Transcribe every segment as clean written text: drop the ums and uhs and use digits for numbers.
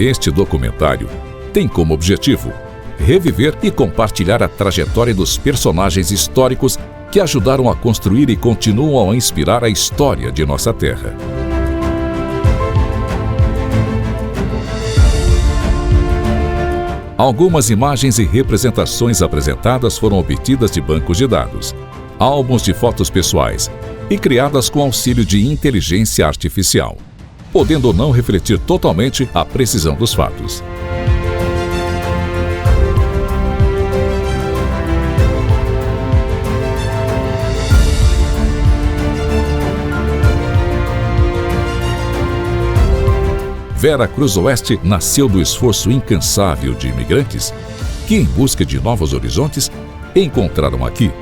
Este documentário tem como objetivo reviver e compartilhar a trajetória dos personagens históricos que ajudaram a construir e continuam a inspirar a história de nossa terra. Algumas imagens e representações apresentadas foram obtidas de bancos de dados, álbuns de fotos pessoais e criadas com auxílio de inteligência artificial, podendo não refletir totalmente a precisão dos fatos. Vera Cruz Oeste nasceu do esforço incansável de imigrantes que, em busca de novos horizontes, encontraram aqui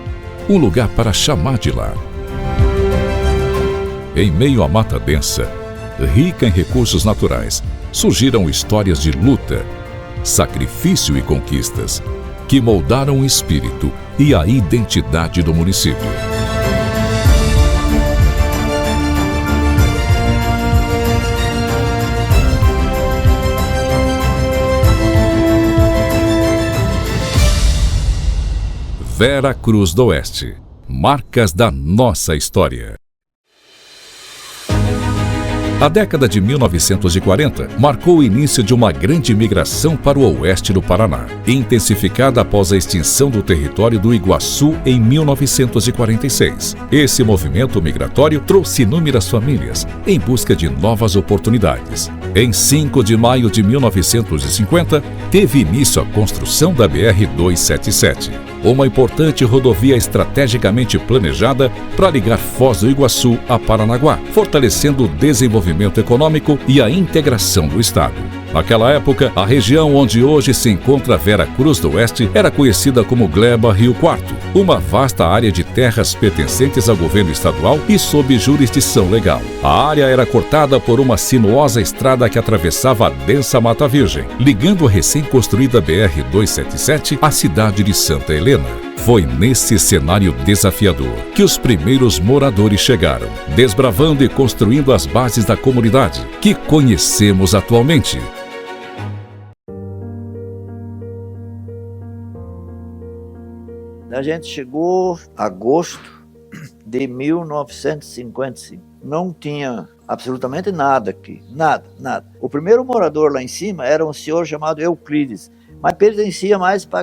um lugar para chamar de lar. Em meio à mata densa, rica em recursos naturais, surgiram histórias de luta, sacrifício e conquistas que moldaram o espírito e a identidade do município. Vera Cruz do Oeste. Marcas da nossa história. A década de 1940 marcou o início de uma grande migração para o oeste do Paraná, intensificada após a extinção do território do Iguaçu em 1946. Esse movimento migratório trouxe inúmeras famílias em busca de novas oportunidades. Em 5 de maio de 1950, teve início a construção da BR-277, uma importante rodovia estrategicamente planejada para ligar Foz do Iguaçu a Paranaguá, fortalecendo o desenvolvimento econômico e a integração do estado. Naquela época, a região onde hoje se encontra Vera Cruz do Oeste era conhecida como Gleba Rio Quarto, uma vasta área de terras pertencentes ao governo estadual e sob jurisdição legal. A área era cortada por uma sinuosa estrada que atravessava a densa Mata Virgem, ligando a recém-construída BR-277 à cidade de Santa Helena. Foi nesse cenário desafiador que os primeiros moradores chegaram, desbravando e construindo as bases da comunidade que conhecemos atualmente. A gente chegou em agosto de 1955. Não tinha absolutamente nada aqui, nada. O primeiro morador lá em cima era um senhor chamado Euclides, mas pertencia mais para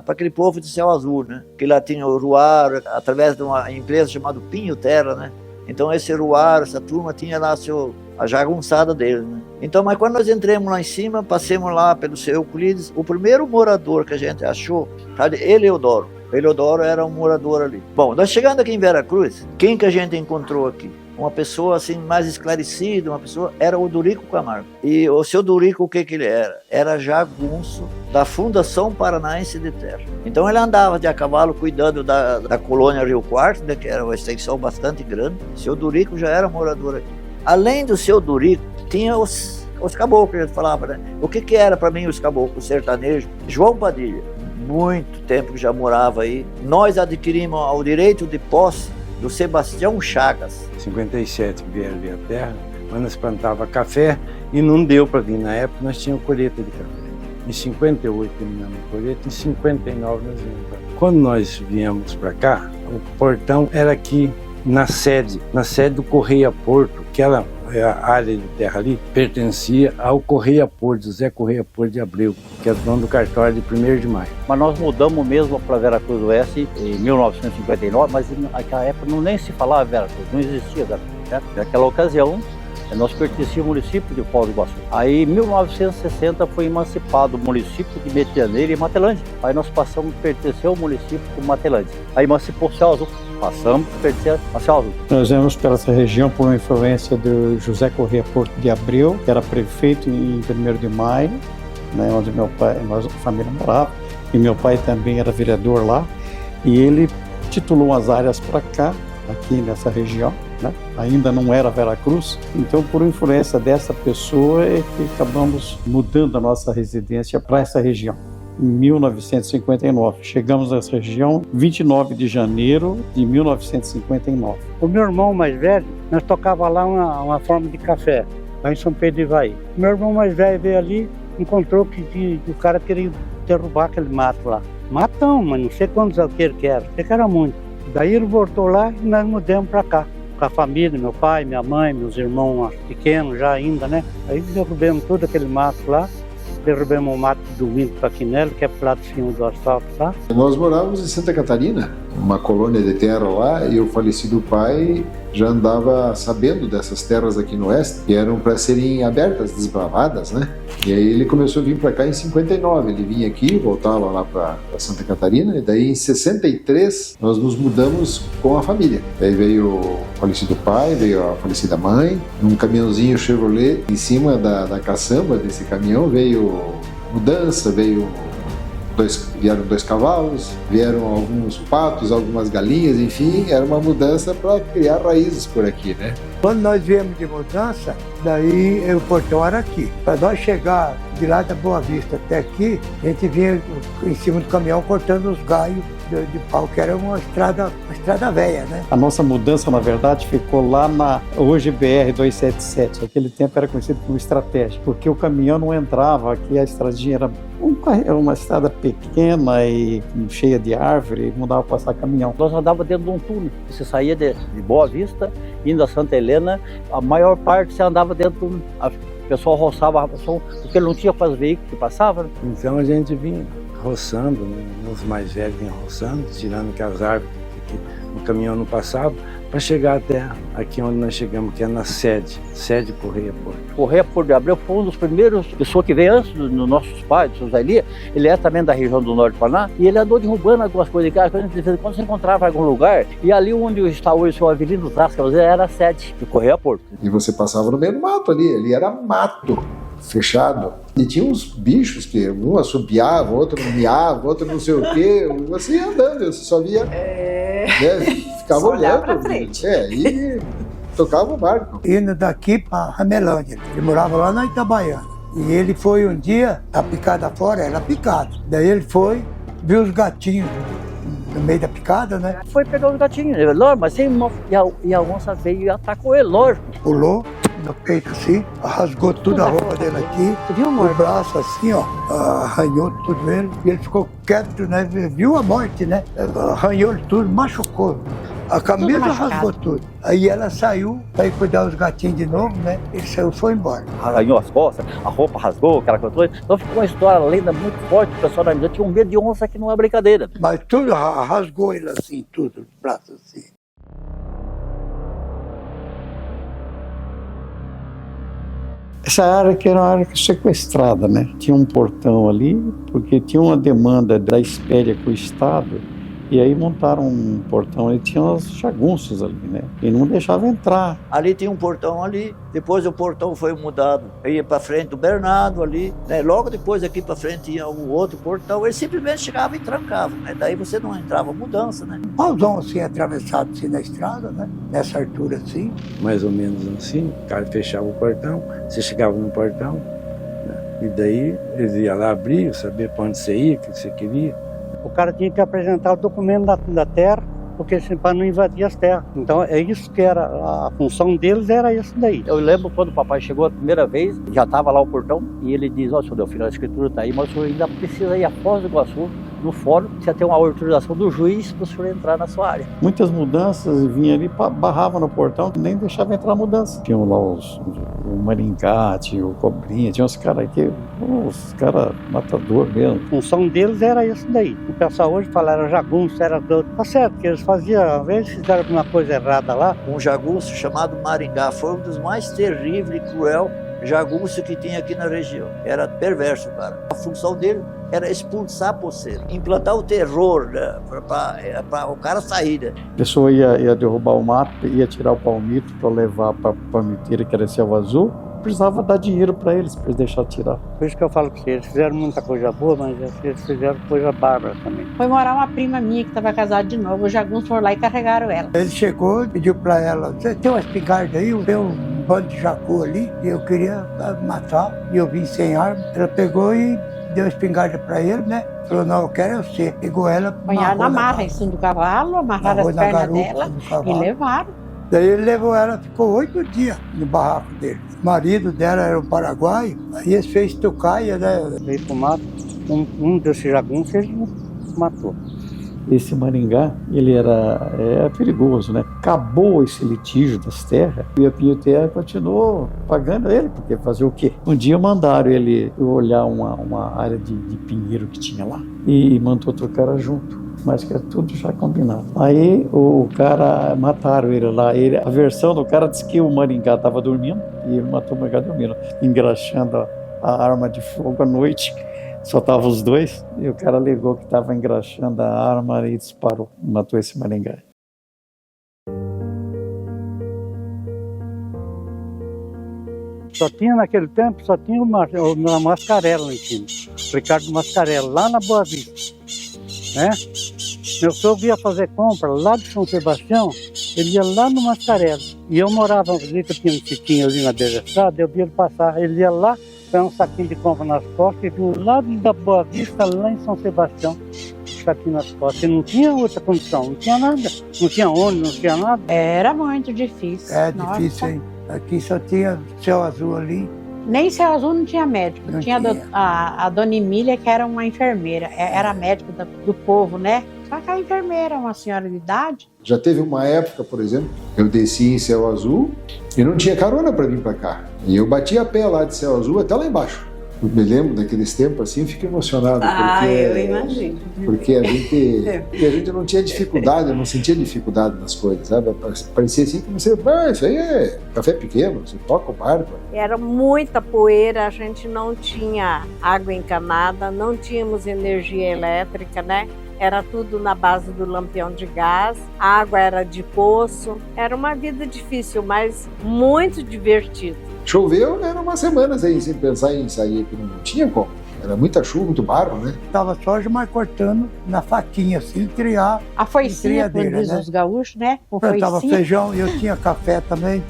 aquele povo de céu azul, né? Que lá tinha o Ruaro, através de uma empresa chamada Pinho Terra, né? Então esse Ruaro, essa turma tinha lá a jagunçada dele, né? Então, mas quando nós entramos lá em cima, passemos lá pelo seu Euclides, o primeiro morador que a gente achou, sabe, Eleodoro. Eleodoro era um morador ali. Bom, nós chegando aqui em Vera Cruz, quem que a gente encontrou aqui? Uma pessoa assim mais esclarecida, era o Dorico Camargo. E o seu Dorico, o que ele era? Era jagunço da Fundação Paranaense de Terra. Então ele andava de a cavalo cuidando da colônia Rio Quarto, né, que era uma extensão bastante grande. O seu Dorico já era morador aqui. Além do seu Dorico, tinha os caboclos, a gente falava, né? O que era para mim os caboclos sertanejos? João Padilha, muito tempo que já morava aí. Nós adquirimos o direito de posse do Sebastião Chagas. Em 57 vieram ali a terra, mas nós plantava café e não deu para vir. Na época nós tínhamos colheita de café. Em 58 terminamos a colheita, em 59 nós viemos para cá. Quando nós viemos para cá, o portão era aqui na sede do Correia Porto, que era a área de terra ali, pertencia ao Correia Porto, José Correia Porto de Abreu, que é dono do cartório de 1º de maio. Mas nós mudamos mesmo para Vera Cruz do Oeste em 1959, mas naquela época nem se falava Vera Cruz, não existia Vera Cruz, né? Naquela ocasião, nós pertencíamos ao município de Foz do Iguaçu. Aí, em 1960, foi emancipado o município de Medianeira e Matelândia. Aí nós passamos a pertencer ao município de Matelândia. Aí emancipou o Céu Azul. Passamos a pertencer ao Céu Azul. Nós viemos pela essa região por uma influência do José Correia Porto de Abreu, que era prefeito em 1º de maio, né, onde meu pai, nossa família morava, e meu pai também era vereador lá, e ele titulou as áreas para cá, aqui nessa região, né? Ainda não era Vera Cruz, então por influência dessa pessoa é que acabamos mudando a nossa residência para essa região. Em 1959, chegamos nessa região 29 de janeiro de 1959. O meu irmão mais velho, nós tocava lá uma forma de café. lá em São Pedro de Ivaí. Meu irmão mais velho veio ali, encontrou que o cara queria derrubar aquele mato lá. Matão, mas não sei quantos alqueiros que era, sei que era muito. Daí ele voltou lá e nós mudamos para cá, com a família, meu pai, minha mãe, meus irmãos pequenos já ainda, né? Aí derrubamos todo aquele mato lá, derrubamos o mato do Domingo Paquinello, que é pro lado de cima do asfalto, tá? Nós morávamos em Santa Catarina, uma colônia de terra lá, e o falecido pai já andava sabendo dessas terras aqui no oeste, que eram para serem abertas, desbravadas, né? E aí ele começou a vir para cá em 59, ele vinha aqui, voltava lá para Santa Catarina, e daí em 63 nós nos mudamos com a família. Daí veio o falecido pai, veio a falecida mãe, num caminhãozinho Chevrolet, em cima da caçamba desse caminhão veio mudança, vieram 2 cavalos, vieram alguns patos, algumas galinhas, enfim, era uma mudança para criar raízes por aqui, né? Quando nós viemos de mudança, daí o portão era aqui. Para nós chegar de lá da Boa Vista até aqui, a gente vinha em cima do caminhão cortando os galhos de pau, que era uma estrada velha, né? A nossa mudança, na verdade, ficou lá na hoje BR-277. Naquele tempo era conhecido como estratégia, porque o caminhão não entrava aqui, a estradinha era uma estrada pequena e cheia de árvore, e não dava para passar caminhão. Nós andávamos dentro de um túnel. Você saía de Boa Vista, indo a Santa Helena, a maior parte você andava dentro do túnel. O pessoal roçava, porque não tinha quase veículo que passava, né? Então a gente vinha roçando, né? Os mais velhos vinham roçando, tirando aquelas árvores que o caminhão não passava, para chegar até aqui onde nós chegamos, que é na sede Correia Porto. Correia Porto de Abreu foi um dos primeiros pessoas que veio antes dos nossos pais, do seu Zé Lia. Ele é também da região do norte do Paraná, e ele andou derrubando algumas coisas. Quando você encontrava em algum lugar, e ali onde está hoje o seu Avelino Tasca, era a sede de Correia Porto. E você passava no meio do mato ali era mato fechado. E tinha uns bichos que um assobiava, outro miava, outro não sei o quê. Você ia andando, você só via... Né, ficava olhando pra frente. E tocava o barco. Indo daqui para Ramelândia, ele morava lá na Itabaiana. E ele foi um dia, a picada fora era picada. Daí ele foi, viu os gatinhos no meio da picada, né? Foi pegar os gatinhos, mas sem e a onça veio e atacou ele, lógico. Pulou no peito assim, rasgou tudo a roupa dele aqui. Você viu, amor? O braço assim, ó, arranhou tudo ele. E ele ficou quieto, né? Viu a morte, né? Arranhou tudo, machucou. A camisa rasgou tudo. Aí ela saiu para ir cuidar dos gatinhos de novo, né? Ele saiu e foi embora. Arranhou as costas, a roupa rasgou, aquela coisa. Então ficou uma história, uma lenda muito forte. O pessoal da mídia tinha um medo de onça que não é brincadeira. Mas tudo rasgou ele assim, tudo, os braços assim. Essa área que era uma área sequestrada, né? Tinha um portão ali, porque tinha uma demanda da Espéria com o Estado, e aí montaram um portão ali, tinha uns jagunços ali, né? E não deixava entrar. Ali tinha um portão ali, depois o portão foi mudado, ia para frente do Bernardo ali, né? Logo depois aqui para frente tinha o outro portão, ele simplesmente chegava e trancava, né? Daí você não entrava mudança, né? Pauzão assim, atravessado assim na estrada, né? Nessa altura assim. Mais ou menos assim, o cara fechava o portão, você chegava no portão, né? E daí eles iam lá abrir, saber para onde você ia, o que você queria. O cara tinha que apresentar o documento da terra, porque para não invadir as terras. Então é isso que era, a função deles era isso daí. Eu lembro quando o papai chegou a primeira vez, já estava lá o portão, e ele diz, ó, senhor Delfino, a escritura está aí, mas o senhor ainda precisa ir a Foz do Iguaçu, no fórum, você tem uma autorização do juiz para o senhor entrar na sua área. Muitas mudanças vinham ali, barravam no portão, nem deixavam entrar a mudança. Tinham lá o Maringate, o Cobrinha, tinha uns caras aqui, os caras matador mesmo. A função deles era isso daí. O pessoal hoje fala era jagunço, era doido. Tá certo que eles faziam, às vezes fizeram alguma coisa errada lá. Um jagunço chamado Maringá foi um dos mais terríveis e cruel jagunço que tinha aqui na região. Era perverso, cara. A função dele era expulsar poceiro, implantar o terror, né, para o cara sair. Né? A pessoa ia derrubar o mato, ia tirar o palmito para levar para a palmiteira, que era Selva Azul, precisava dar dinheiro para eles deixar tirar. Por isso que eu falo que eles fizeram muita coisa boa, mas eles fizeram coisa bárbara também. Foi morar uma prima minha que estava casada de novo, os jagunços foram lá e carregaram ela. Ele chegou e pediu para ela, você tem uma espingarda aí? Eu tenho um bando de jacu ali, e eu queria matar, e eu vim sem arma. Ela pegou e deu a espingarda para ele, né? Falou, não, eu quero você. Pegou ela, apanharam na marra, em cima do cavalo, amarraram as pernas dela e levaram. Daí ele levou ela, ficou 8 dias no barraco dele. O marido dela era um paraguaio, aí eles fez tocaia, né? Veio pro mato, um desses jagunços ele matou. Esse Maringá, ele era perigoso, né? Acabou esse litígio das terras e a Pinho Terra continuou pagando ele, porque fazer o quê? Um dia mandaram ele olhar uma área de pinheiro que tinha lá e mandou outro cara junto, mas que era tudo já combinado. Aí o cara, mataram ele lá, a versão do cara disse que o Maringá estava dormindo e ele matou o Maringá dormindo, engraxando a arma de fogo à noite. Só estavam os dois, e o cara alegou que estava engraxando a arma e disparou, matou esse Maringá. Só tinha naquele tempo, só tinha o Mascarello lá em cima, o Ricardo Mascarello, lá na Boa Vista, né? Meu sogro ia fazer compra lá de São Sebastião, ele ia lá no Mascarello, e eu morava ali, que tinha um tiquinho ali na beira da estrada, eu via ele passar, ele ia lá, põe um saquinho de compra nas costas e vinha lá da Boa Vista, lá em São Sebastião, um saquinho nas costas. E não tinha outra condição, não tinha nada, não tinha ônibus, não tinha nada. Era muito difícil. Nossa. Difícil, hein? Aqui só tinha céu azul ali. Nem céu azul não tinha médico. Não tinha. A dona Emília, que era uma enfermeira, era médica do povo, né? Só que a enfermeira, uma senhora de idade. Já teve uma época, por exemplo, eu desci em Céu Azul e não tinha carona para vir para cá. E eu bati a pé lá de Céu Azul até lá embaixo. Eu me lembro daqueles tempos assim, fiquei emocionado. Porque, eu imagino. Porque a gente não tinha dificuldade, eu não sentia dificuldade nas coisas, sabe? Parecia assim que você, isso aí é café pequeno, você toca o barco. Era muita poeira, a gente não tinha água encanada, não tínhamos energia elétrica, né? Era tudo na base do lampião de gás, a água era de poço. Era uma vida difícil, mas muito divertido. Choveu, era umas semanas aí, sem pensar em sair, que não tinha como. Era muita chuva, muito barro, né? Tava soja, mas cortando na faquinha, assim, triar. A foicinha, como diz os gaúchos, né? Plantava feijão, e eu tinha café também.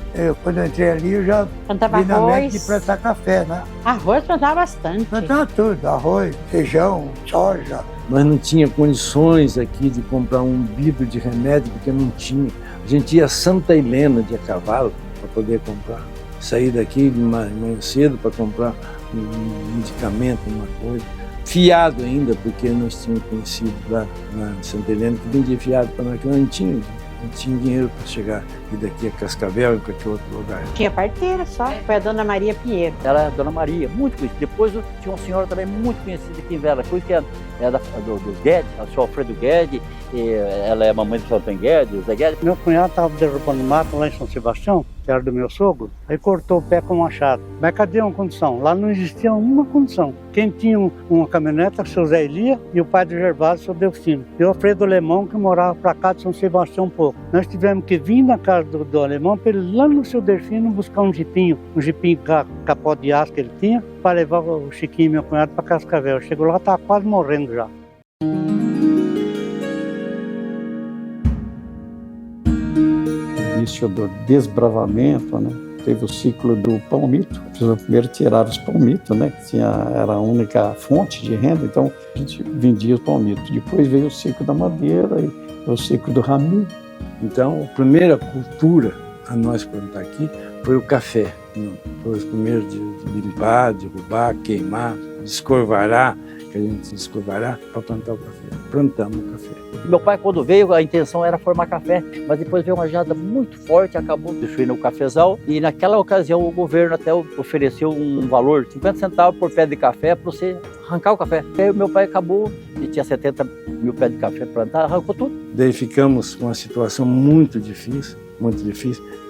Quando eu entrei ali, eu já vi na mente de plantar café, né? Arroz plantava bastante. Plantava tudo, arroz, feijão, soja. Nós não tinha condições aqui de comprar um vidro de remédio, porque não tinha. A gente ia a Santa Helena de a cavalo para poder comprar. Sair daqui de manhã cedo para comprar um medicamento, uma coisa. Fiado ainda, porque nós tínhamos conhecido lá na Santa Helena que vendia fiado para nós, que não tinha dinheiro para chegar e daqui a Cascavel e qualquer outro lugar. Tinha parteira só, foi a Dona Maria Pinheiro. Ela é a Dona Maria, muito conhecida. Depois tinha uma senhora também muito conhecida aqui em Vera Cruz, que é do Guedes, o senhor Alfredo Guedes, ela é a mamãe do senhor Antônio Guedes, Zé Guedes. Meu cunhado estava derrubando mato lá em São Sebastião, que era do meu sogro, aí cortou o pé com um machado. Mas cadê uma condição? Lá não existia uma condição. Quem tinha uma caminhonete, o seu Zé Elia, e o pai do Gervásio, o seu Delfino. E o Alfredo Alemão, que morava para cá de São Sebastião um pouco. Nós tivemos que vir na casa do Alemão para ele lá no seu Delfino buscar um jipinho capó de aço que ele tinha, para levar o Chiquinho, meu cunhado, para Cascavel. Chegou lá, estava quase morrendo já. Início do desbravamento, né? Teve o ciclo do palmito. Primeiro tiraram os palmitos, né? Que era a única fonte de renda, então a gente vendia os palmitos. Depois veio o ciclo da madeira e o ciclo do ramil. Então, a primeira cultura a nós plantar aqui foi o café. Foi os primeiros de limpar, derrubar, queimar, descorvarar, que a gente descorvará para plantar o café. Plantamos o café. Meu pai, quando veio, a intenção era formar café, mas depois veio uma geada muito forte, acabou destruindo o cafezal, e naquela ocasião o governo até ofereceu um valor, 50 centavos por pé de café, para você arrancar o café. E aí meu pai acabou, e tinha 70 mil pés de café plantar, arrancou tudo. Daí ficamos com uma situação muito difícil.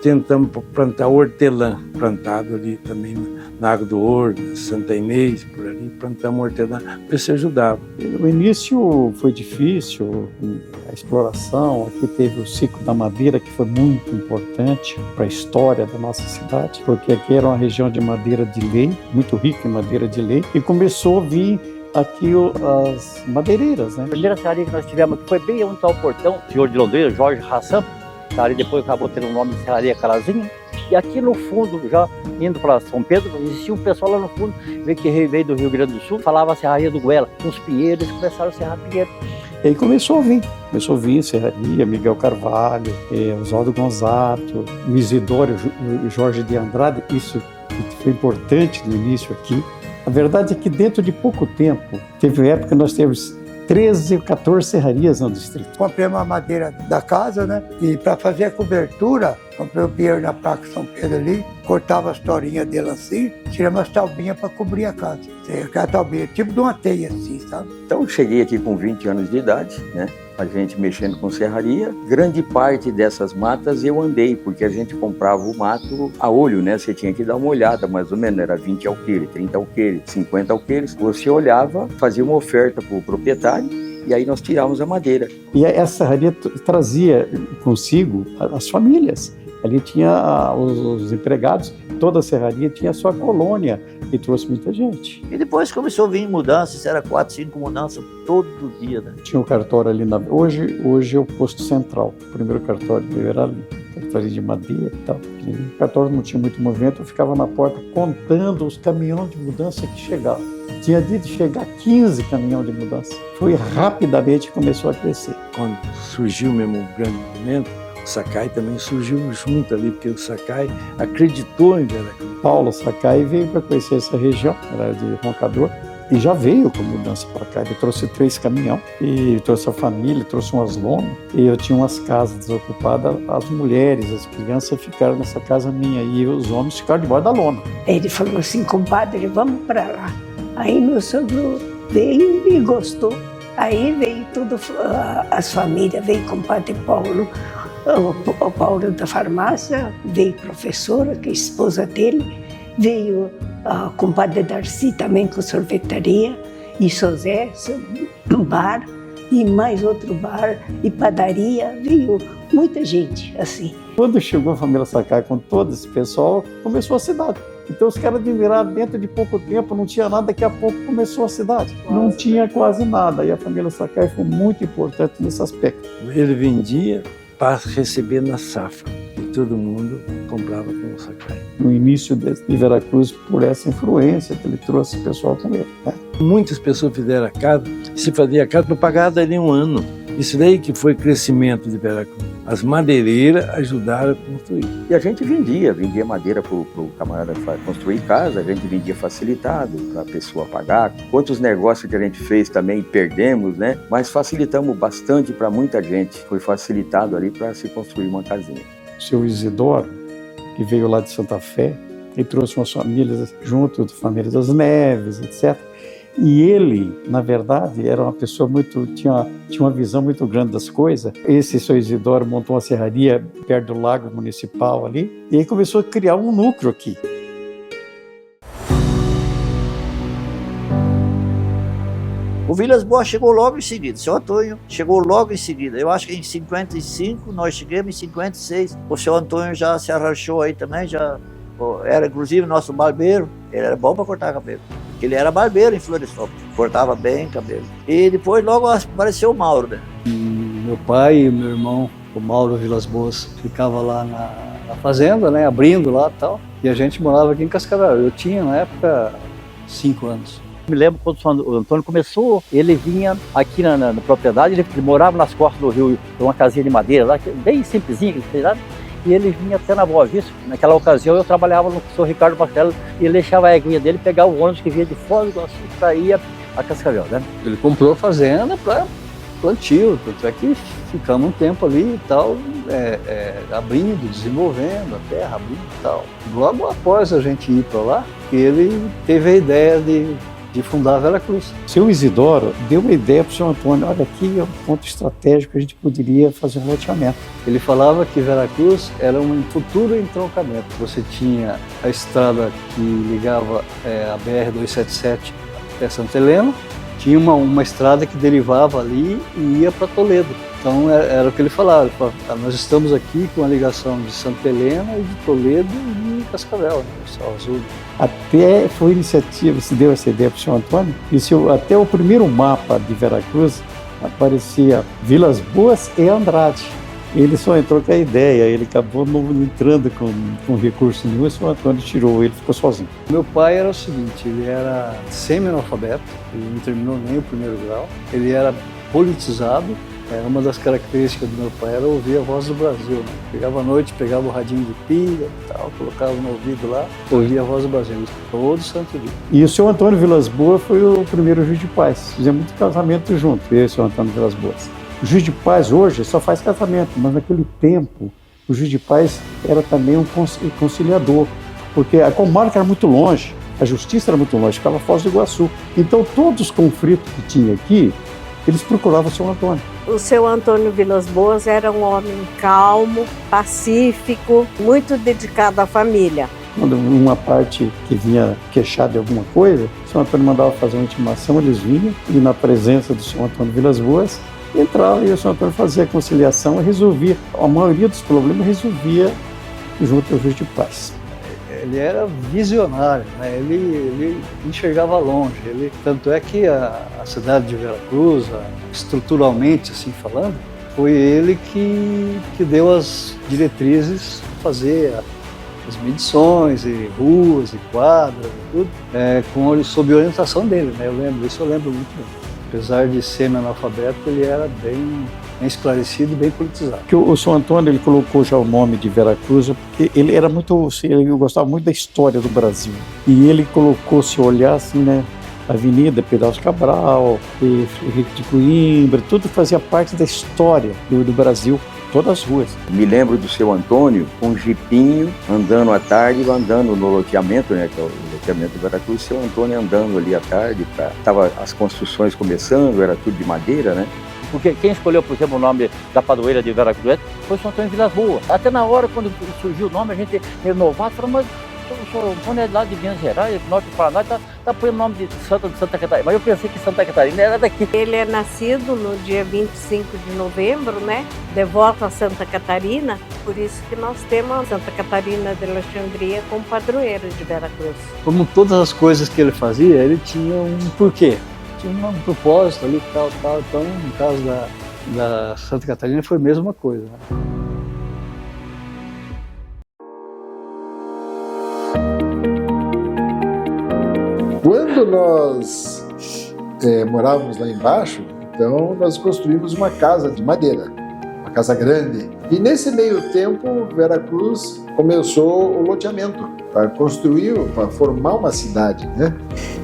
Tentamos plantar hortelã, plantado ali também na Água do Ouro, na Santa Inês, por ali, plantamos hortelã, para se ajudava. O início foi difícil, a exploração, aqui teve o ciclo da madeira, que foi muito importante para a história da nossa cidade, porque aqui era uma região de madeira de lei, muito rica em madeira de lei, e começou a vir aqui as madeireiras, né? A primeira serraria que nós tivemos aqui foi bem onde está o portão, o senhor de Londrina, Jorge Hassan. Ali depois acabou tendo o nome de Serraria Carazinho. E aqui no fundo, já indo para São Pedro, existia um pessoal lá no fundo, que veio do Rio Grande do Sul, falava a Serraria do Goela, uns pinheiros, eles começaram a serrar pinheiro. E aí começou a vir Serraria, Miguel Carvalho, Oswaldo Gonzato, o Isidoro, o Jorge de Andrade. Isso foi importante no início aqui. A verdade é que dentro de pouco tempo, teve época que nós temos 13 ou 14 serrarias no distrito. Comprei uma madeira da casa, né? E para fazer a cobertura, comprei o pinheiro na Praça São Pedro ali, cortava as torinhas dele assim, tirava as taubinhas para cobrir a casa. Aquela taubinha, tipo de uma teia assim, sabe? Então, cheguei aqui com 20 anos de idade, né? A gente mexendo com serraria. Grande parte dessas matas eu andei, porque a gente comprava o mato a olho, né? Você tinha que dar uma olhada, mais ou menos, era 20 alqueires, 30 alqueires, 50 alqueires. Você olhava, fazia uma oferta para o proprietário, e aí nós tirávamos a madeira. E essa serraria trazia consigo as famílias. Ali tinha os empregados, toda a serraria tinha a sua colônia e trouxe muita gente. E depois começou a vir mudanças, era 4, 5 mudanças todo dia, né? Tinha um cartório ali, hoje é o posto central, o primeiro cartório era ali, cartório de madeira e tal. O cartório não tinha muito movimento, eu ficava na porta contando os caminhões de mudança que chegavam. Tinha dito chegar 15 caminhões de mudança. Foi rapidamente, começou a crescer. Quando surgiu mesmo o grande movimento, o Sakai também surgiu junto ali, porque o Sakai acreditou em Veracruz. Paulo Sakai veio para conhecer essa região, era de Roncador, e já veio com mudança para cá. Ele trouxe 3 caminhões, e trouxe a família, trouxe umas lonas, e eu tinha umas casas desocupadas, as mulheres, as crianças ficaram nessa casa minha, e os homens ficaram debaixo da lona. Ele falou assim, compadre, vamos para lá. Aí meu sogro veio e gostou. Aí veio tudo, as famílias, veio o compadre Paulo, o Paulo da farmácia, veio professora, que é a esposa dele, veio a compadre Darcy também com sorvetaria, e José, bar, e mais outro bar, e padaria, veio muita gente assim. Quando chegou a família Sakai com todo esse pessoal, começou a cidade. Então os caras admiraram, dentro de pouco tempo, não tinha nada, daqui a pouco começou a cidade. Não tinha quase nada, e a família Sakai foi muito importante nesse aspecto. Ele vendia para receber na safra, e todo mundo comprava com o Sakai. No início de Veracruz, por essa influência que ele trouxe o pessoal com ele. Né? Muitas pessoas fizeram a casa, se fazia a casa para pagar dali um ano. Isso daí que foi crescimento de Veracruz. As madeireiras ajudaram a construir. E a gente vendia madeira para o camarada construir casa, a gente vendia facilitado para a pessoa pagar. Quantos negócios que a gente fez também perdemos, né? Mas facilitamos bastante para muita gente. Foi facilitado ali para se construir uma casinha. O seu Isidoro, que veio lá de Santa Fé, e trouxe umas famílias junto, família das Neves, etc. E ele, na verdade, era uma pessoa tinha uma visão muito grande das coisas. Esse seu Isidoro montou uma serraria perto do lago municipal ali, e aí começou a criar um núcleo aqui. O Vilas Boas chegou logo em seguida, seu Antônio chegou logo em seguida. Eu acho que em 55, nós chegamos em 56. O seu Antônio já se arranchou aí também, já era inclusive nosso barbeiro. Ele era bom para cortar cabelo. Ele era barbeiro em Florestópolis, cortava bem cabelo. E depois logo apareceu o Mauro, né? Meu pai e meu irmão, o Mauro Vilas Boas, ficava lá na fazenda, né, abrindo lá e tal. E a gente morava aqui em Cascavel. Eu tinha, na época, 5 anos. Me lembro quando o Antônio começou, ele vinha aqui na propriedade, ele morava nas costas do rio, uma casinha de madeira lá, bem simplesinha, que ele fez lá. E ele vinha até na Boa Vista. Naquela ocasião eu trabalhava no Sr. Ricardo Mastella e ele deixava a eguinha dele pegar o ônibus que vinha de Foz do Iguaçu para ir a Cascavel, né? Ele comprou a fazenda para plantio, tanto é que ficamos um tempo ali e tal, abrindo, desenvolvendo a terra, abrindo e tal. Logo após a gente ir para lá, ele teve a ideia de fundar a Veracruz. O seu Isidoro deu uma ideia para o seu Antônio, olha, aqui é um ponto estratégico, a gente poderia fazer um loteamento. Ele falava que Veracruz era um futuro entroncamento. Você tinha a estrada que ligava a BR-277 até Santa Helena, tinha uma estrada que derivava ali e ia para Toledo. Então era o que ele falava, nós estamos aqui com a ligação de Santa Helena e de Toledo e Cascavel, né, Sal Azul. Até foi iniciativa, se deu essa ideia para o senhor Antônio, até o primeiro mapa de Veracruz aparecia Vilas Boas e Andrade. Ele só entrou com a ideia, ele acabou não entrando com recurso nenhum, e o senhor Antônio tirou, ele ficou sozinho. Meu pai era o seguinte, ele era semi-analfabeto, ele não terminou nem o primeiro grau, ele era politizado. Uma das características do meu pai era ouvir a voz do Brasil, né? Pegava à noite, pegava o radinho de pilha e tal, colocava no ouvido lá, ouvia a voz do Brasil, todo santo dia. E o seu Antônio Vilas Boas foi o primeiro juiz de paz. Fizemos muito casamento junto, eu e o seu Antônio Vilas Boas. O juiz de paz hoje só faz casamento, mas naquele tempo o juiz de paz era também um conciliador, porque a comarca era muito longe, a justiça era muito longe, ficava Foz do Iguaçu. Então todos os conflitos que tinha aqui, eles procuravam o seu Antônio. O seu Antônio Vilas Boas era um homem calmo, pacífico, muito dedicado à família. Quando uma parte que vinha queixada de alguma coisa, o seu Antônio mandava fazer uma intimação, eles vinham, e na presença do seu Antônio Vilas Boas, entrava e o seu Antônio fazia a conciliação e resolvia. A maioria dos problemas resolvia junto ao juiz de paz. Ele era visionário, né? Ele enxergava longe. Tanto é que a cidade de Veracruz, estruturalmente assim falando, foi ele que deu as diretrizes para fazer as medições, e ruas, e quadras, e tudo, sob orientação dele, né? Eu lembro muito bem. Apesar de ser analfabeto, ele era bem esclarecido e bem politizado. O São Antônio, ele colocou já o nome de Veracruz, porque ele era muito, ele gostava muito da história do Brasil. E ele colocou, se olhar assim, né, Avenida Pedaço Cabral, Henrique de Coimbra, tudo fazia parte da história do Brasil, todas as ruas. Me lembro do seu Antônio com um jipinho, andando à tarde, andando no loteamento, né, que é o loteamento de Veracruz, seu Antônio andando ali à tarde, tava as construções começando, era tudo de madeira, né? Porque quem escolheu, por exemplo, o nome da padroeira de Veracruz foi o São Antônio Vilas Boas. Até na hora, quando surgiu o nome, a gente renovado, falou, mas o São Antônio é lá de Minas Gerais, norte do Paraná, tá põe o nome de Santa Catarina. Mas eu pensei que Santa Catarina era daqui. Ele é nascido no dia 25 de novembro, né? Devoto a Santa Catarina, por isso que nós temos a Santa Catarina de Alexandria como padroeira de Veracruz. Como todas as coisas que ele fazia, ele tinha um porquê. Tinha um propósito ali, tal. Então, no caso da Santa Catarina, foi a mesma coisa. Né? Quando nós morávamos lá embaixo, então nós construímos uma casa de madeira, uma casa grande. E nesse meio tempo, Veracruz começou o loteamento para construir, para formar uma cidade, né?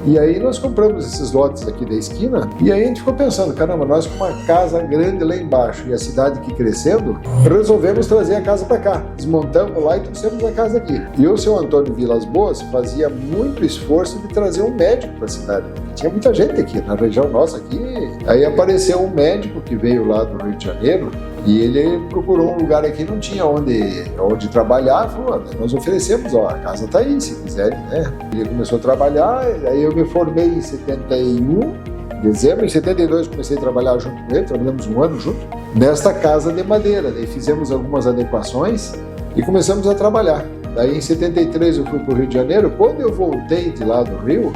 E aí nós compramos esses lotes aqui da esquina e aí a gente ficou pensando, caramba, nós com uma casa grande lá embaixo e a cidade aqui crescendo, resolvemos trazer a casa para cá. Desmontamos lá e trouxemos a casa aqui. E o seu Antônio Vilas Boas fazia muito esforço de trazer um médico para a cidade. Tinha muita gente aqui, na região nossa aqui. Aí apareceu um médico que veio lá do Rio de Janeiro e ele procurou um lugar aqui, não tinha onde trabalhar, falou, nós oferecemos, ó, a casa está aí, se quiserem, né? Ele começou a trabalhar, aí eu me formei em 71, dezembro, em 72 comecei a trabalhar junto com ele, trabalhamos um ano junto, nesta casa de madeira, daí fizemos algumas adequações e começamos a trabalhar. Daí em 73 eu fui para o Rio de Janeiro, quando eu voltei de lá do Rio,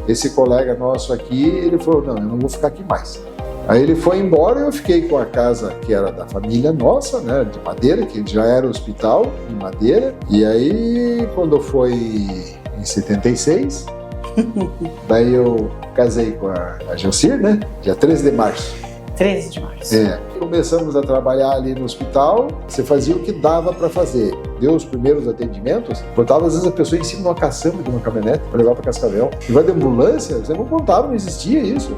esse colega nosso aqui, ele falou, não, eu não vou ficar aqui mais. Aí ele foi embora e eu fiquei com a casa que era da família nossa, né, de madeira, que já era hospital de madeira. E aí, quando foi em 76, daí eu casei com a Gelcir, né, dia 13 de março. 13 de março. Começamos a trabalhar ali no hospital, você fazia o que dava para fazer. Deu os primeiros atendimentos, botava às vezes a pessoa em cima de uma caçamba de uma caminhonete para levar para Cascavel. E vai de ambulância, você não contava, não existia isso.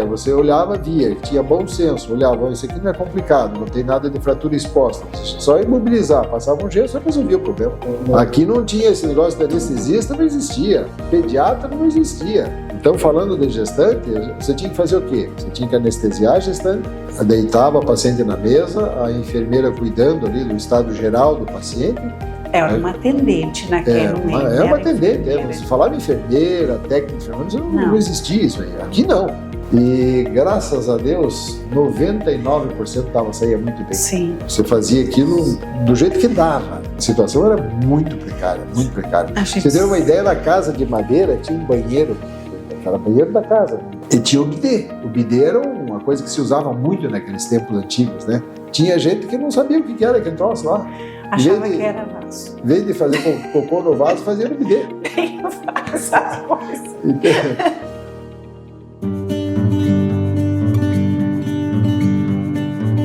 Você olhava, via, tinha bom senso, olhava, isso aqui não é complicado, não tem nada de fratura exposta. Só imobilizar, passava um gesso e resolvia o problema. Aqui não tinha esse negócio de anestesista, não existia. Pediatra não existia. Então, falando de gestante, você tinha que fazer o quê? Você tinha que anestesiar a gestante, deitava a paciente na mesa, a enfermeira cuidando ali do estado geral do paciente. Era uma atendente naquele momento. É uma atendente, você falava enfermeira, técnica de enfermeira, não existia isso aí. Aqui não. E graças a Deus, 99% saía muito bem. Sim. Você fazia aquilo do jeito que dava. A situação era muito precária, muito precária. Você deu uma ideia, na casa de madeira tinha um banheiro, era banheiro da casa. E tinha o bidê. O bidê era uma coisa que se usava muito naqueles tempos antigos, né? Tinha gente que não sabia o que era aquele troço lá. Achava que era vaso. Em vez de fazer cocô no vaso, fazia no bidê. Bem essas coisas.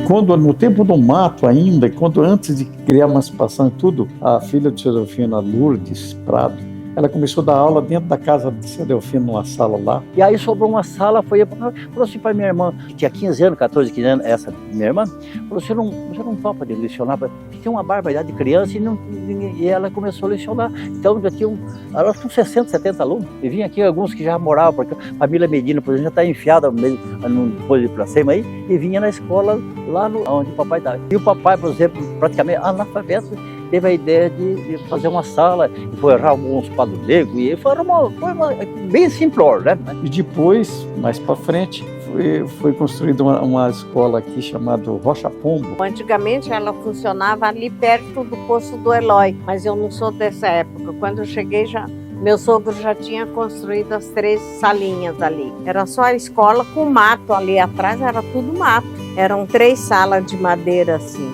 quando, no tempo do mato ainda, quando antes de criar a emancipação e tudo, a filha de seu Delfino, Lourdes Prado, ela começou a dar aula dentro da casa de seu Delfino, numa sala lá. E aí sobrou uma sala, falou assim para minha irmã, que tinha 15 anos, 14, 15 anos, essa minha irmã, falou, você não topa de lecionar, porque tem uma barbaridade de criança e ela começou a lecionar. Então já tinha ela com 60, 70 alunos, e vinha aqui alguns que já moravam, porque a família Medina, por exemplo, já está enfiada depois de Placema aí, e vinha na escola lá onde o papai estava. E o papai, por exemplo, praticamente analfabeto, teve a ideia de fazer uma sala, e foi errar alguns quadros negros, e foi uma bem simplório, né? E depois, mais para frente, foi construída uma escola aqui chamada Rocha Pombo. Antigamente ela funcionava ali perto do Poço do Eloy, mas eu não sou dessa época. Quando eu cheguei, meu sogro já tinha construído as 3 salinhas ali. Era só a escola com mato ali atrás, era tudo mato. Eram 3 salas de madeira assim.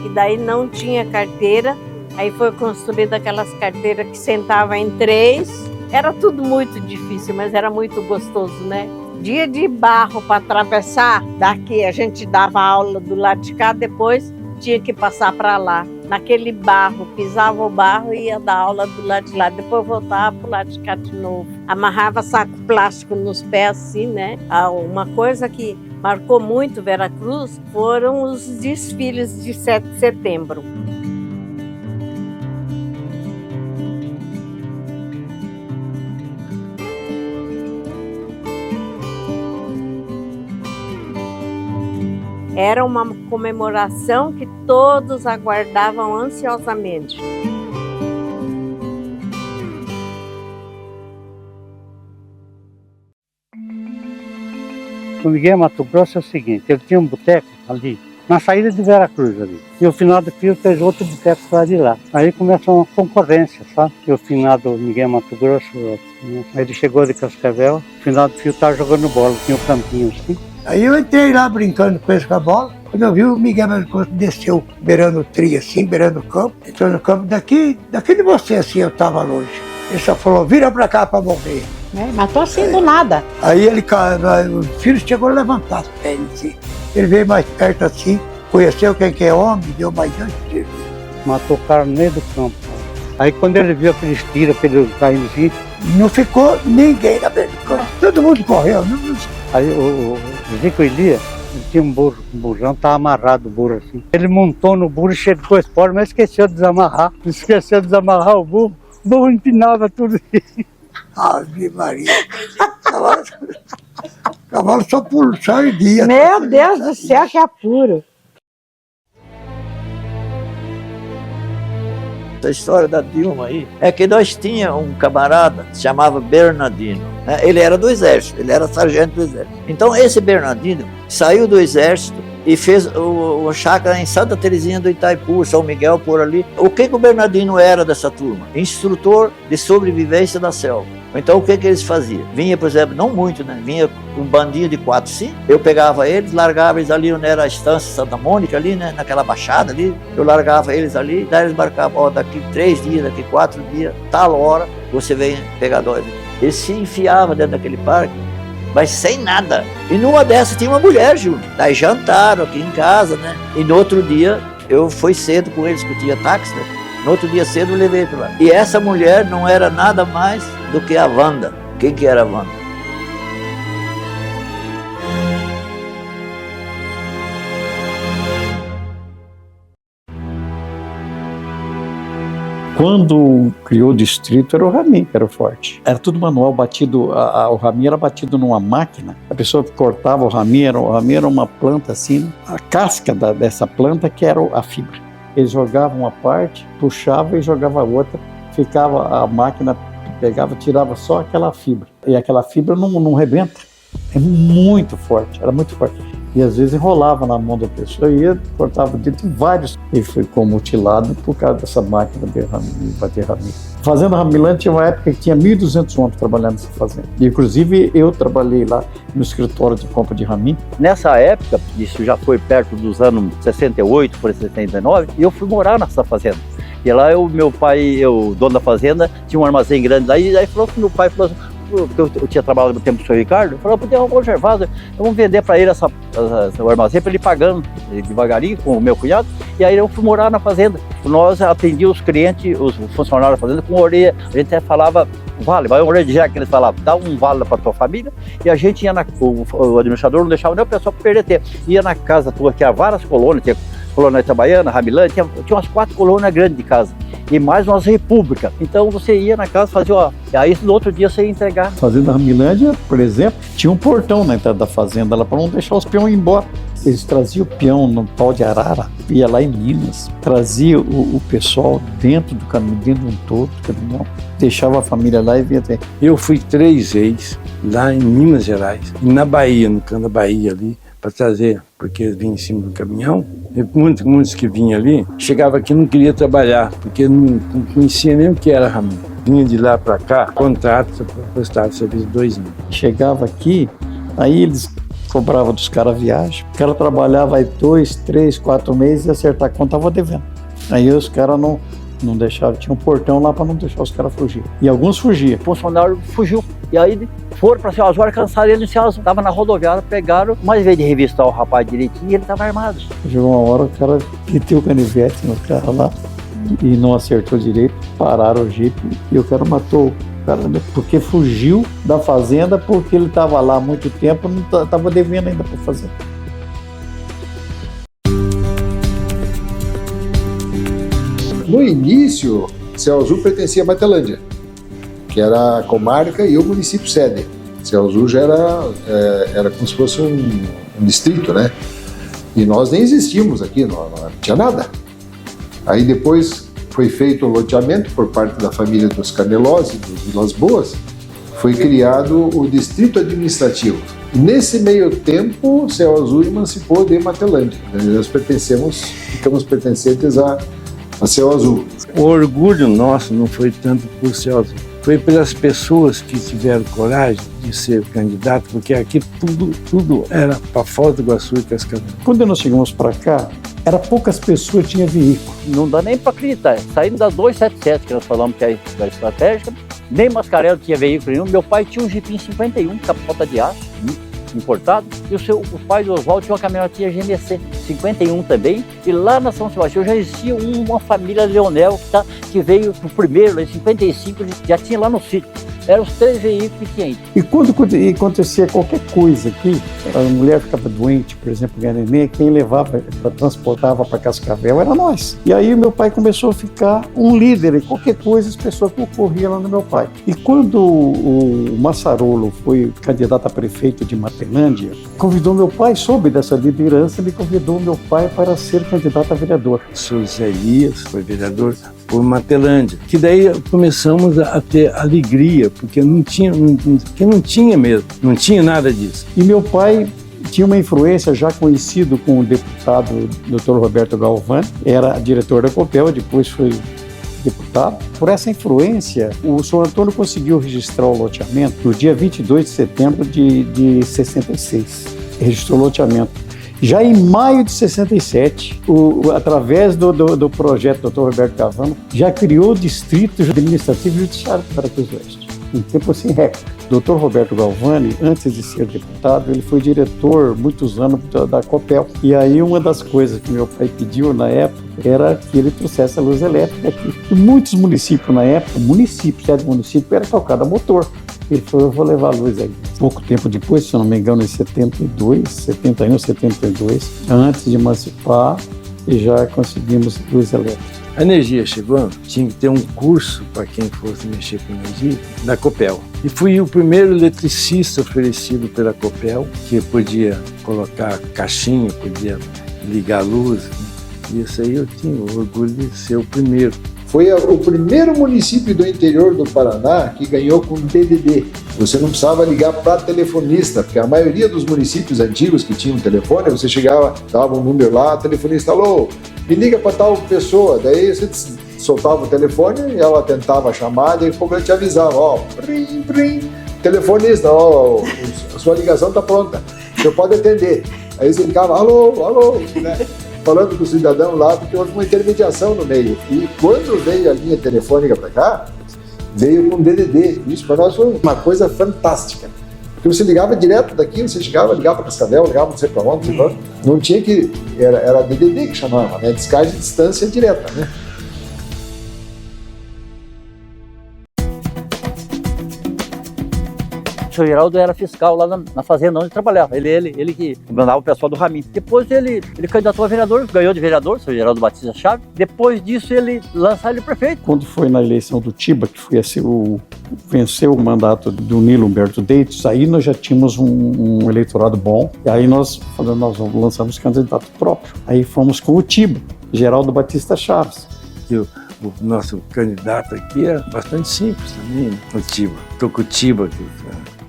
E daí não tinha carteira, aí foi construída aquelas carteiras que sentava em 3. Era tudo muito difícil, mas era muito gostoso, né? Dia de barro para atravessar, daqui a gente dava aula do lado de cá, depois tinha que passar para lá. Naquele barro, pisava o barro e ia dar aula do lado de lá, depois voltava para o lado de cá de novo. Amarrava saco plástico nos pés assim, né? Uma coisa que marcou muito Veracruz foram os desfiles de 7 de setembro. Era uma comemoração que todos aguardavam ansiosamente. O Miguel Mato Grosso é o seguinte, ele tinha um boteco ali, na saída de Veracruz ali. E o finado Fio fez outro boteco lá de lá. Aí começou uma concorrência, sabe? E o finado Miguel Mato Grosso, ele chegou de Cascavel, o finado Fio estava jogando bola, tinha um campinho assim. Aí eu entrei lá brincando com esse bola. Quando eu vi, o Miguel Mato Grosso desceu, beirando o trio assim, beirando o campo. Entrou no campo, daqui de você assim, eu estava longe. Ele só falou, vira pra cá pra morrer. Matou assim do nada. Aí o filho chegou a levantar as pernas assim. Ele veio mais perto assim, conheceu quem que é homem, deu mais 2 tiros. Matou o cara no meio do campo. Aí quando ele viu aqueles tiros, aquele caindo assim, não ficou ninguém na beira do campo. Todo mundo correu. Aí o Zico Elias, ele tinha um burrão, estava amarrado o burro assim. Ele montou no burro, chegou esse fora, mas esqueceu de desamarrar. Esqueceu de desamarrar o burro empinava tudo isso. Ave Maria. Cavalo só erguia. Meu Deus do céu, que apuro. A história da Dilma aí é que nós tínhamos um camarada que se chamava Bernardino. Ele era do exército, ele era sargento do exército. Então esse Bernardino saiu do exército e fez o chácara em Santa Terezinha do Itaipu, São Miguel, por ali. O que o Bernardino era dessa turma? Instrutor de sobrevivência da selva. Então o que eles faziam? Vinha, por exemplo, não muito, né? Vinha um bandinho de 4, 5, eu pegava eles, largava eles ali onde era a estância Santa Mônica, ali, né? Naquela baixada ali, eu largava eles ali, daí eles marcavam, ó, daqui 3 dias, daqui 4 dias, tal hora, você vem pegar nós. Eles se enfiavam dentro daquele parque, mas sem nada. E numa dessas tinha uma mulher, Júnior. Daí jantaram aqui em casa, né? E no outro dia, eu fui cedo com eles, que eu tinha táxi, né? No outro dia cedo eu levei para lá. E essa mulher não era nada mais do que a Wanda. Quem que era a Wanda? Quando criou o distrito, era o Ramin que era o forte. Era tudo manual, batido, o Ramin era batido numa máquina. A pessoa que cortava o Ramin era uma planta assim, a casca dessa planta que era a fibra. Eles jogavam uma parte, puxavam e jogavam a outra, ficava a máquina, pegava, tirava só aquela fibra. E aquela fibra não rebenta. É muito forte, era muito forte. E às vezes enrolava na mão da pessoa e ia, cortava o dedo de vários. E ficou mutilado por causa dessa máquina de bater Ramin. Fazenda Ramilã tinha uma época que tinha 1.200 homens trabalhando nessa fazenda. E, inclusive, eu trabalhei lá no escritório de compra de Ramin. Nessa época, isso já foi perto dos anos 68 por 69, e eu fui morar nessa fazenda. E lá meu pai, o dono da fazenda, tinha um armazém grande lá, e aí falou que meu pai falou assim, porque eu tinha trabalhado no tempo com o senhor Ricardo, falou, podia arrumar o Gervásio, vamos vender para ele o armazém, para ele pagando devagarinho com o meu cunhado, e aí eu fui morar na fazenda. Nós atendíamos os clientes, os funcionários da fazenda com orelha, a gente até falava, vale, vai uma orelha de jaca, eles falavam, dá um vale para tua família, e a gente ia o administrador não deixava nem o pessoal perder tempo, ia na casa tua, que há várias colônias, tinha colônia Itabaiana, Ramilândia, tinha umas 4 colônias grandes de casa, e mais umas repúblicas. Então você ia na casa, fazia, e aí no outro dia você ia entregar. Fazenda Ramilândia, por exemplo, tinha um portão na entrada da fazenda lá para não deixar os peões ir embora. Eles traziam o peão no pau de arara, ia lá em Minas, trazia o pessoal dentro do caminhão, dentro de um todo do caminhão, deixava a família lá e vinha até. Eu fui 3 vezes lá em Minas Gerais, e na Bahia, no canto da Bahia ali, para trazer, porque eles vinham em cima do caminhão. E muitos que vinham ali, chegava aqui e não queria trabalhar, porque não conhecia nem o que era raminho. Vinha de lá para cá, contrato para prestar serviço 2 anos. Chegava aqui, aí eles cobravam dos caras a viagem. O cara trabalhava aí 2, 3, 4 meses e acertar a conta estava devendo. Aí os caras não deixavam, tinha um portão lá para não deixar os caras fugir. E alguns fugiam. O funcionário fugiu. E aí foram para Céu Azul, alcançaram ele em Céu Azul. Estava na rodoviária, pegaram, mas ao invés de revistar o rapaz direitinho, ele estava armado. Chegou uma hora, o cara meteu o canivete no cara lá e não acertou direito. Pararam o jipe e o cara matou o cara, porque fugiu da fazenda, porque ele estava lá há muito tempo, não estava devendo ainda para fazer. No início, Céu Azul pertencia a Matelândia, que era a comarca e o município sede. Céu Azul já era como se fosse um distrito, né? E nós nem existíamos aqui, não tinha nada. Aí depois foi feito o loteamento por parte da família dos Canelós e dos Vilas Boas, foi criado o distrito administrativo. Nesse meio tempo, Céu Azul emancipou de Matelândia. Nós ficamos pertencentes a Céu Azul. O orgulho nosso não foi tanto por Céu Azul, foi pelas pessoas que tiveram coragem de ser candidato, porque aqui tudo era para Foz do Iguaçu e Cascavel. Quando nós chegamos para cá, era poucas pessoas que tinham veículo. Não dá nem para acreditar, saindo da 277, que nós falamos que é a estratégica, nem Mascarelo tinha veículo nenhum. Meu pai tinha um Jeepinho 51, capota de aço, importado, e o pai do Oswaldo tinha uma caminhonetinha GMC 51 também, e lá na São Sebastião já existia uma família Leonel que veio no primeiro, em 55, já tinha lá no sítio. Eram os 3 veículos que tinha aí. E quando acontecia qualquer coisa aqui, a mulher ficava doente, por exemplo, ganhar neném, quem levava, transportava para Cascavel era nós. E aí o meu pai começou a ficar um líder em qualquer coisa, as pessoas concorriam lá no meu pai. E quando o Massarolo foi candidato a prefeito de Matelândia, convidou meu pai, soube dessa liderança, ele convidou meu pai para ser candidato a vereador. O senhor Zé Elias foi vereador por Matelândia, que daí começamos a ter alegria, porque não tinha mesmo, não tinha nada disso. E meu pai tinha uma influência, já conhecido com o deputado Dr. Roberto Galvani, era diretor da Copel, depois foi deputado. Por essa influência, o senhor Antônio conseguiu registrar o loteamento no dia 22 de setembro de 66. Registrou o loteamento. Já em maio de 67, através do projeto do Dr. Roberto Galvani, já criou o Distrito Administrativo e Judiciário para Cruz do Oeste, em tempo sem recorde. Dr. Roberto Galvani, antes de ser deputado, ele foi diretor muitos anos da Copel. E aí uma das coisas que meu pai pediu na época era que ele trouxesse a luz elétrica aqui. E muitos municípios na época, sede município, era tocado a motor. Ele falou, eu vou levar a luz aí. Pouco tempo depois, se eu não me engano, em 71, 72, antes de emancipar, e já conseguimos luz elétrica. A energia chegou, tinha que ter um curso para quem fosse mexer com energia, da Copel. E fui o primeiro eletricista oferecido pela Copel, que podia colocar caixinha, podia ligar a luz. E isso aí eu tinha o orgulho de ser o primeiro. Foi o primeiro município do interior do Paraná que ganhou com DDD. Você não precisava ligar para telefonista, porque a maioria dos municípios antigos que tinham telefone, você chegava, dava um número lá, telefonista, alô, me liga para tal pessoa. Daí você soltava o telefone e ela atentava a chamada e o programa te avisava, ó, prim, prim, telefonista, ó, a sua ligação está pronta, você pode atender. Aí você ligava, alô, alô, né? Falando com o cidadão lá, porque houve uma intermediação no meio. E quando veio a linha telefônica para cá, veio com DDD. Isso para nós foi uma coisa fantástica. Porque você ligava direto daqui, você ligava para Cascavel, ligava não sei para onde, não tinha que... Era DDD que chamava, né? Descarte de distância direta, né? O seu Geraldo era fiscal lá na fazenda onde trabalhava. Ele que mandava o pessoal do Ramin. Depois ele candidatou a vereador, ganhou de vereador, o seu Geraldo Batista Chaves. Depois disso ele lançaram ele prefeito. Quando foi na eleição do Tiba, que foi venceu o mandato do Nilo Humberto Deitos, aí nós já tínhamos um eleitorado bom. E aí nós lançamos candidato próprio. Aí fomos com o Tiba, Geraldo Batista Chaves. O nosso candidato aqui é bastante simples também, o Tiba. Estou com o Tiba aqui.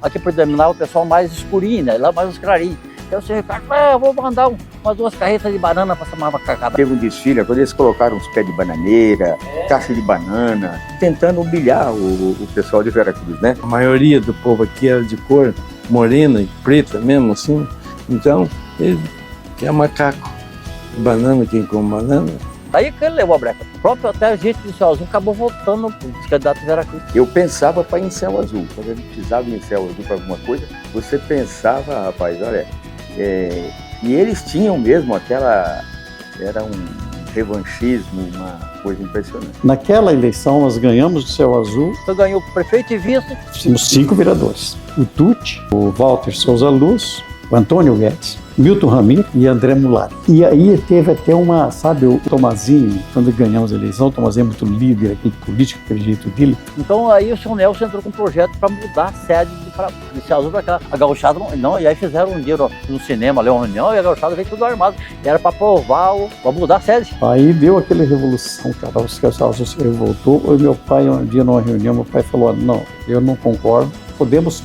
Aqui predominava o pessoal mais escurinho, né? Lá mais os clarinhos. Então o senhor Ricardo, eu vou mandar umas 2 carretas de banana para essa macacada. Teve um desfile, quando eles colocaram uns pés de bananeira, caixa de banana, tentando humilhar o pessoal de Veracruz, né? A maioria do povo aqui era de cor morena e preta mesmo, assim. Então, ele quer macaco. Banana, quem come banana. Aí que ele levou a breca. O próprio até a gente do Céu Azul acabou voltando para o candidato de Veracruz. Eu pensava para ir em Céu Azul. Quando ele precisava ir em Céu Azul para alguma coisa, você pensava, rapaz, olha... E eles tinham mesmo aquela... Era um revanchismo, uma coisa impressionante. Naquela eleição nós ganhamos do Céu Azul. Então ganhou o prefeito e vice. Tínhamos 5 vereadores. O Tuti, o Walter Souza Luz, o Antônio Guedes, Milton Ramiro e André Mulari. E aí teve até o Tomazinho, quando ganhamos a eleição, o Tomazinho é muito líder, aquele político, aquele jeito dele. Então aí o seu Nelson entrou com um projeto para mudar a sede de Céu Azul para cá. A gauchada não, e aí fizeram um dia no cinema, ali uma reunião, e a gauchada veio tudo armado. E era para aprovar, para mudar a sede. Aí deu aquela revolução, cara, o Céu Azul se revoltou. E meu pai, um dia numa reunião, meu pai falou, não, eu não concordo, podemos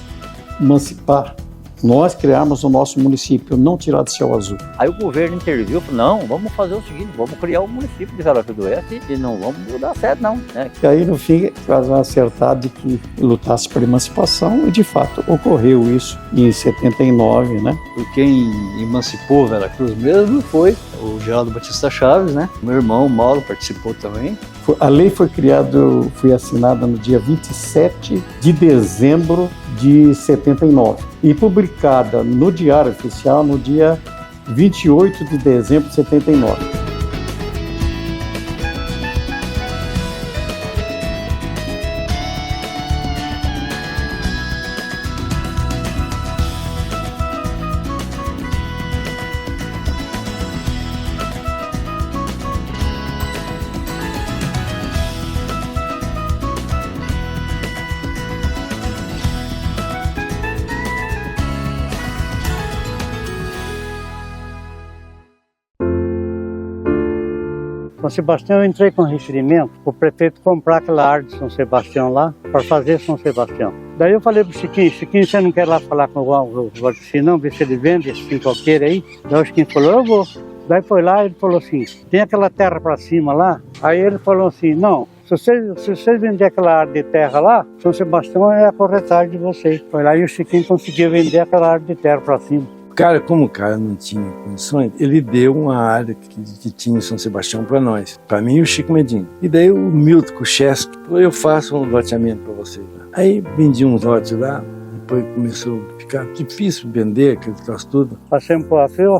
emancipar. Nós criamos o nosso município, não tirar de Céu Azul. Aí o governo interviu, falou, não, vamos fazer o seguinte, vamos criar o município de Veracruz do Oeste e não vamos mudar a sede, não. Né? E aí, no fim, nós vamos acertar de que lutasse por emancipação e, de fato, ocorreu isso em 79, né? E quem emancipou Veracruz mesmo foi o Geraldo Batista Chaves, né? Meu irmão Mauro participou também. A lei foi assinada no dia 27 de dezembro de 79 e publicada no Diário Oficial no dia 28 de dezembro de 79. São Sebastião, eu entrei com requerimento para o prefeito comprar aquela área de São Sebastião lá, para fazer São Sebastião. Daí eu falei pro Chiquinho, você não quer lá falar com o Valdeci não, ver se ele vende esse coqueiro aí? Daí o Chiquinho falou, eu vou. Daí foi lá e ele falou assim, tem aquela terra para cima lá? Aí ele falou assim, não, se vocês vender aquela área de terra lá, São Sebastião é a corretagem de vocês. Foi lá e o Chiquinho conseguiu vender aquela área de terra para cima. Como o cara não tinha condições, ele deu uma área que tinha em São Sebastião para nós, para mim e o Chico Medina. E daí o Milton Kucheski falou, eu faço um loteamento para vocês. Aí vendi uns lotes lá, depois começou a ficar difícil vender aquele troço tudo. Passamos por abriu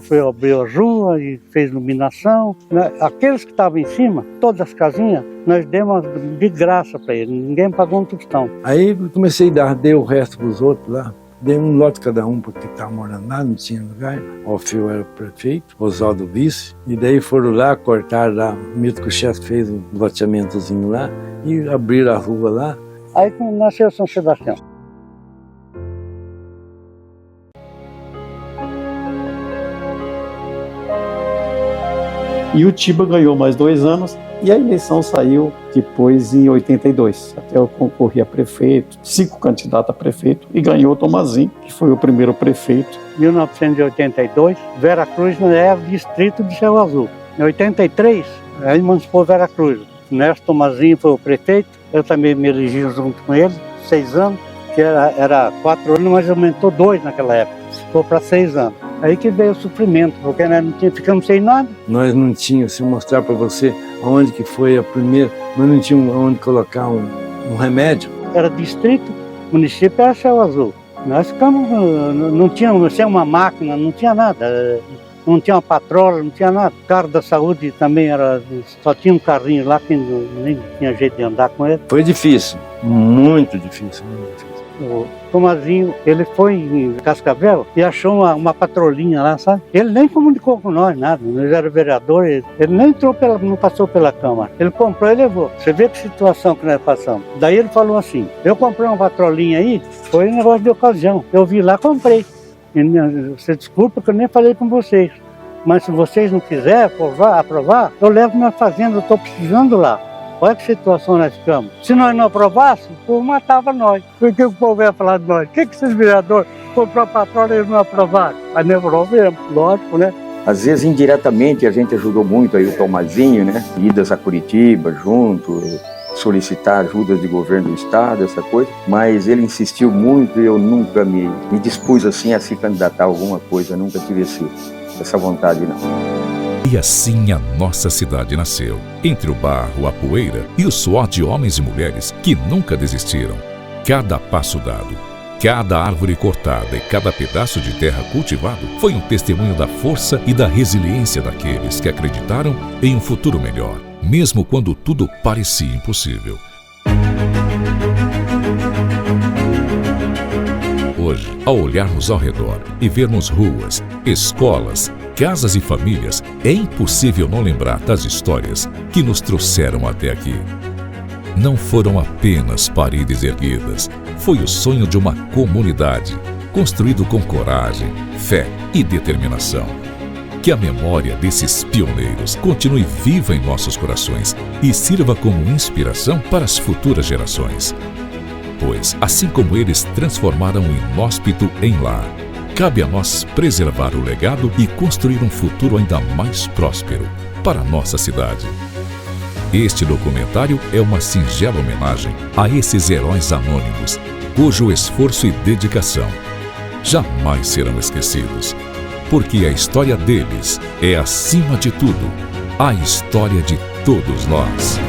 a rua e fez iluminação. Aqueles que estavam em cima, todas as casinhas, nós demos de graça para eles, ninguém pagou um tostão. Aí comecei a dei o resto para os outros lá. Dei um lote cada um, porque estava morando lá, não tinha lugar. O Alfio era o prefeito, Oswaldo vice. E daí foram lá, cortaram lá. O Milton Kucheski fez um loteamentozinho lá e abriram a rua lá. Aí nasceu São Sebastião. E o Tiba ganhou mais 2 anos e a eleição saiu depois em 82. Até eu concorri a prefeito, 5 candidatos a prefeito e ganhou o Tomazinho, que foi o primeiro prefeito. Em 1982, Veracruz não era distrito de Céu Azul. Em 83, aí emancipou Veracruz. Néstor Tomazinho foi o prefeito, eu também me elegi junto com ele, 6 anos, que era 4 anos, mas aumentou 2 naquela época, ficou para 6 anos. Aí que veio o sofrimento, porque nós ficamos sem nada. Nós não tínhamos, se mostrar para você aonde que foi a primeira, nós não tínhamos aonde colocar um um remédio. Era distrito, município era Céu Azul. Nós ficamos, não tínhamos sem uma máquina, não tinha nada. Não tinha uma patrola, não tinha nada. O carro da saúde também era, só tinha um carrinho lá que nem tinha jeito de andar com ele. Foi difícil, muito difícil, muito difícil. O Tomazinho, ele foi em Cascavel e achou uma patrolinha lá, sabe? Ele nem comunicou com nós, nada. Nós era vereador, ele nem entrou não passou pela Câmara. Ele comprou e levou. Você vê que situação que nós passamos. Daí ele falou assim, eu comprei uma patrolinha aí, foi um negócio de ocasião. Eu vi lá, comprei. Você desculpa que eu nem falei com vocês, mas se vocês não quiserem aprovar, eu levo minha fazenda, eu estou precisando lá. Olha que situação nós ficamos. Se nós não aprovássemos, o povo matava nós. O que o povo ia falar de nós? O que esses vereadores comprou a patrola e eles não aprovaram? Mas não aprovamos, lógico, né? Às vezes, indiretamente, a gente ajudou muito aí o Tomazinho, né? Idas a Curitiba junto, solicitar ajudas de governo do estado, essa coisa, mas ele insistiu muito e eu nunca me dispus assim a se candidatar a alguma coisa, nunca tive essa vontade, não. E assim a nossa cidade nasceu, entre o barro, a poeira e o suor de homens e mulheres que nunca desistiram. Cada passo dado, cada árvore cortada e cada pedaço de terra cultivado foi um testemunho da força e da resiliência daqueles que acreditaram em um futuro melhor, mesmo quando tudo parecia impossível. Hoje, ao olharmos ao redor e vermos ruas, escolas, casas e famílias, é impossível não lembrar das histórias que nos trouxeram até aqui. Não foram apenas paredes erguidas, foi o sonho de uma comunidade, construído com coragem, fé e determinação. Que a memória desses pioneiros continue viva em nossos corações e sirva como inspiração para as futuras gerações. Pois, assim como eles transformaram o inóspito em lar, cabe a nós preservar o legado e construir um futuro ainda mais próspero para a nossa cidade. Este documentário é uma singela homenagem a esses heróis anônimos, cujo esforço e dedicação jamais serão esquecidos, porque a história deles é, acima de tudo, a história de todos nós.